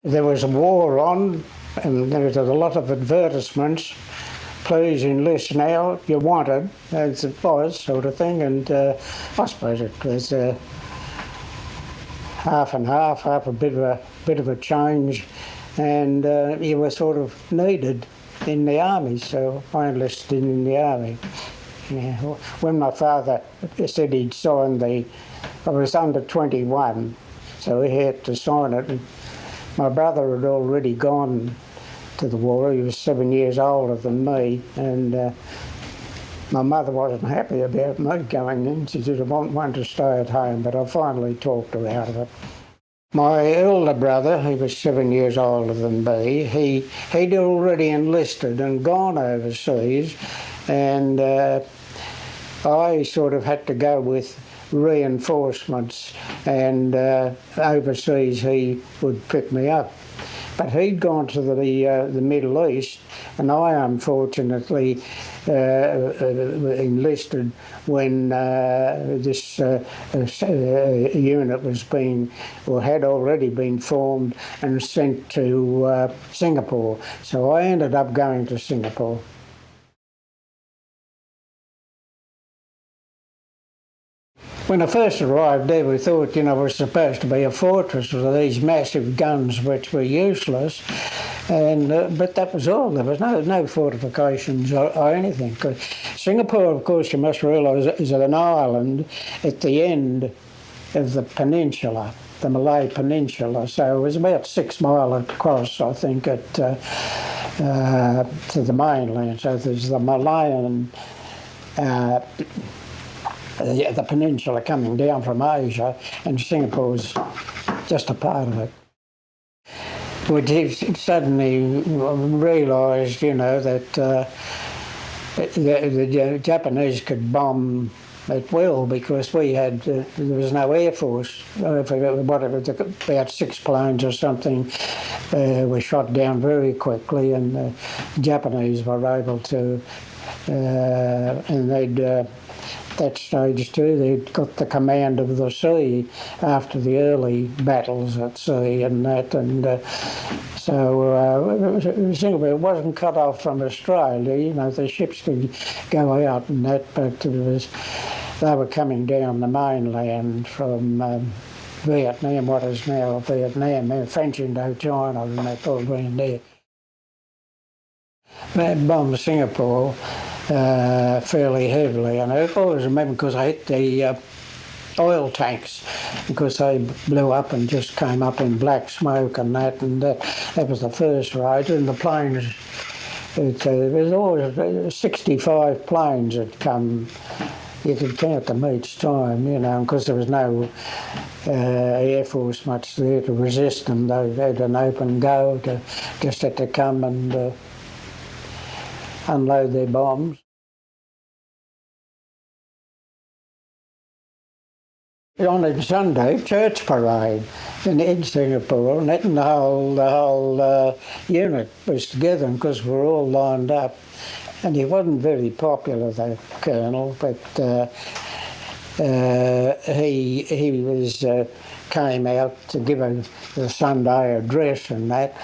There was a war on, and there was a lot of advertisements. Please enlist now, you're wanted, as it was, sort of thing. And I suppose it was half and half a bit of a change, and you were sort of needed in the army, so I enlisted in the army. Yeah. When my father said he'd signed I was under 21, so he had to sign it. And my brother had already gone to the war. He was 7 years older than me, and my mother wasn't happy about me going in. She said, I wanted to stay at home, but I finally talked her out of it. My elder brother, he was 7 years older than me, he'd already enlisted and gone overseas, and I sort of had to go with reinforcements, and overseas he would pick me up. But he'd gone to the Middle East, and I unfortunately enlisted when this unit was had already been formed and sent to Singapore. So I ended up going to Singapore. When I first arrived there, we thought, it was supposed to be a fortress with these massive guns which were useless, and but that was all. There was no fortifications or anything. Singapore, of course, you must realise, is an island at the end of the peninsula, the Malay Peninsula. So it was about 6 miles across, I think, to the mainland. So there's the Malayan. The peninsula coming down from Asia, and Singapore's just a part of it. We suddenly realised, that the Japanese could bomb at will, because there was no air force. About 6 planes or something were shot down very quickly, and the Japanese were able to, and they'd. That stage too, they'd got the command of the sea after the early battles at sea and that, and so Singapore wasn't cut off from Australia. The ships could go out and that, but they were coming down the mainland from Vietnam, what is now Vietnam, French Indochina, and they pulled around there. They bombed Singapore fairly heavily, and I always remember because I hit the oil tanks, because they blew up and just came up in black smoke and that was the first raid. And the planes, there was always 65 planes that come. You could count them each time, because there was no Air Force much there to resist them. They had an open go, just had to come and unload their bombs. On a Sunday, church parade in Singapore, and the whole unit was together, because we're all lined up. And he wasn't very popular, the colonel, but he was came out to give the Sunday address and that.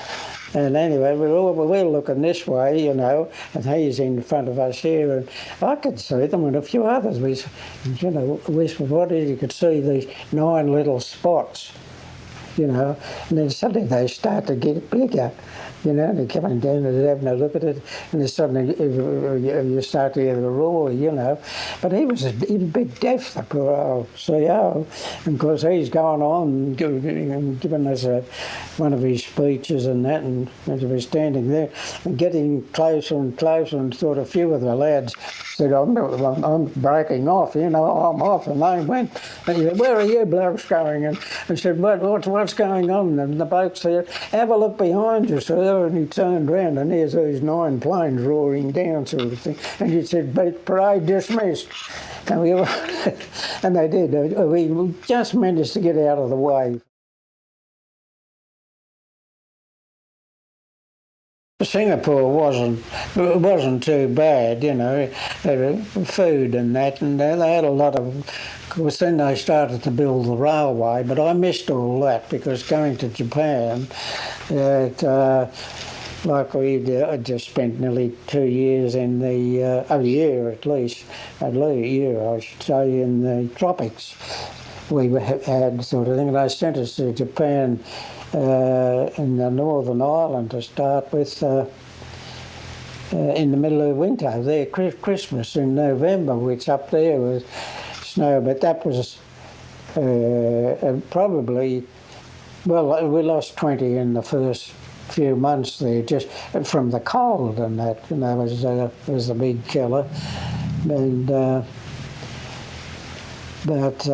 And anyway, we're all looking this way, and he's in front of us here, and I could see them and a few others. What is, you could see these 9 little spots, and then suddenly they start to get bigger. They're coming down and having a look at it, and then suddenly you start to hear the roar, But he was a bit deaf, the poor old CO, and of course he's going on giving us one of his speeches and that, and as we were standing there and getting closer and closer, and thought a few of the lads said, I'm breaking off, I'm off, and they went, and he said, where are you blokes going? And I said, what's going on? And the bloke said, have a look behind you, sir. And he turned round, and there's these 9 planes roaring down, sort of thing. And he said, parade dismissed. And we were, and they did. We just managed to get out of the way. Singapore wasn't too bad, food and that, and they had a lot of Of course, then they started to build the railway, but I missed all that because going to Japan, like I just spent nearly 2 years in a year at least a year I should say, in the tropics. We had sort of thing. They sent us to Japan in the Northern Ireland to start with. In the middle of winter, there Christmas in November, which up there was snow, but that was probably, well, we lost 20 in the first few months there, just from the cold, and that, you know, was a big killer. And but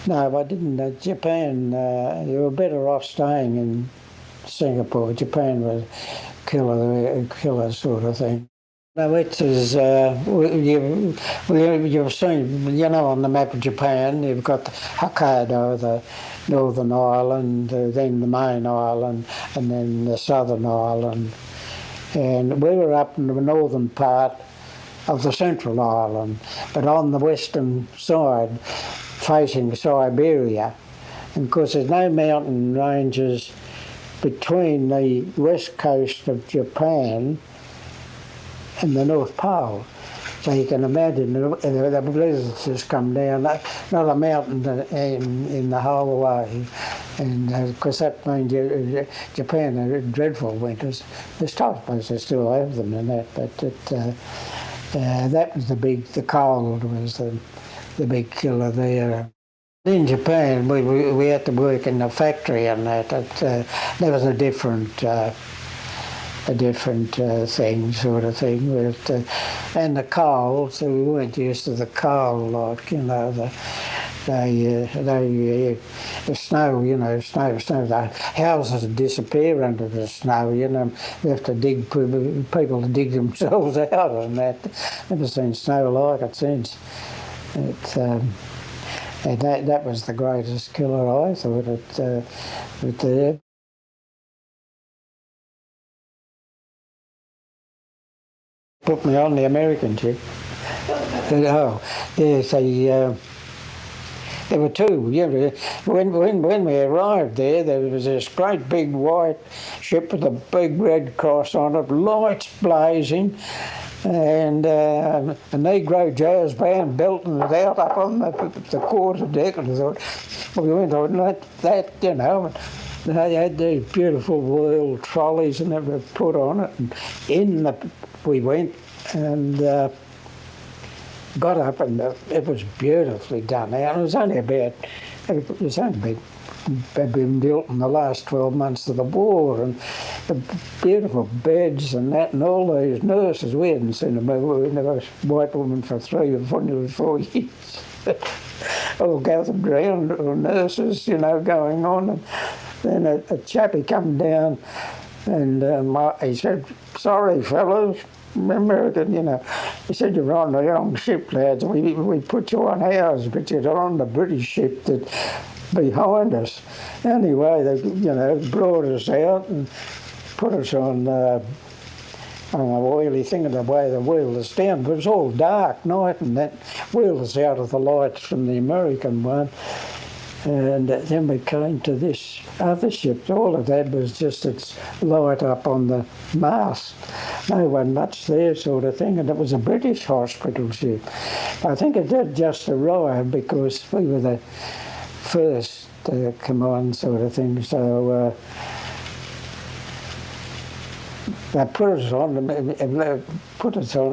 no, I didn't. Japan, you were better off staying in Singapore. Japan was killer sort of thing. No, it is, you've seen, you know, on the map of Japan, you've got Hokkaido, the Northern Island, then the main island, and then the Southern Island. And we were up in the northern part of the Central Island, but on the western side, facing Siberia. And of course, there's no mountain ranges between the west coast of Japan and the North Pole. So you can imagine the blizzards just come down, not a mountain in the whole way. And of course that means Japan had dreadful winters. The top places still have them and that, but that was the cold was the big killer there. In Japan, we had to work in the factory and that. There was a different thing, sort of thing. But, and the cold, so we weren't used to the cold, like, you know, the snow, you know, snow, the houses disappear under the snow, you know. We have to dig, people to dig themselves out and that. Never seen snow like it since. And that was the greatest killer, I thought, there. Put me on the American ship. Oh, yes, there were two. Yeah, when we arrived there was this great big white ship with a big red cross on it, lights blazing, and a Negro jazz band belting it out up on the quarter deck. And I thought, well, we went on that, you know. They had these beautiful world trolleys and they were put on it, and we went and got up, and it was beautifully done out. It was only been built in the last 12 months of the war, and the beautiful beds and that, and all these nurses. We hadn't seen a white woman for 3 or 4 years. All gathered round, nurses, you know, going on. And then a chappie come down, and he said, "Sorry, fellows, American, you know." He said, "You're on the wrong ship, lads. We put you on ours, but you're on the British ship that's behind us." Anyway, they, you know, brought us out and put us on a oily thing of the way they wheeled us down. But it was all dark night, and that wheeled us out of the lights from the American one. And then we came to this other ship. All of that was just its light up on the mast. No one much there, sort of thing. And it was a British hospital ship. I think it did just arrive because we were the first to come on, sort of thing. So they put us on. I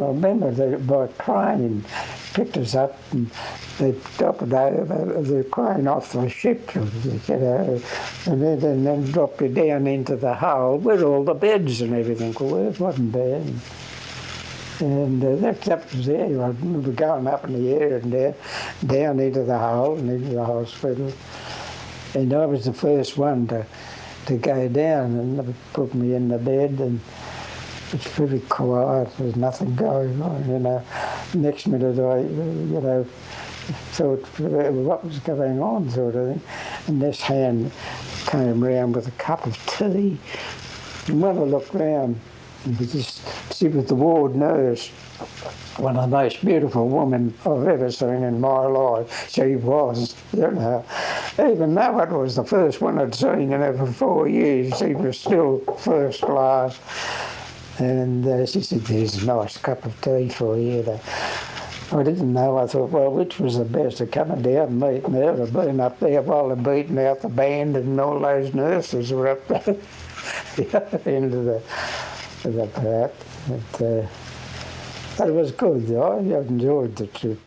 remember by crane picked us up and they dropped the crane off the ship, you know, and then dropped it down into the hull with all the beds and everything. Well, it wasn't bad. And that was there. I remember going up in the air and down into the hull and into the hospital. And I was the first one to go down, and they put me in the bed, and it's pretty quiet. There's nothing going on, you know. Next minute I, you know, thought what was going on, sort of thing. And this hand came round with a cup of tea. And when I looked round, She was the ward nurse, one of the most beautiful women I've ever seen in my life. She was, you know. Even though it was the first one I'd seen in her for 4 years, she was still first class. And she said, "There's a nice cup of tea for you." I didn't know. I thought, well, which was the best, of coming down and meeting her, or being up there while they're beating out the band and all those nurses were up there the other end of the part. But it was good, though. I enjoyed the trip.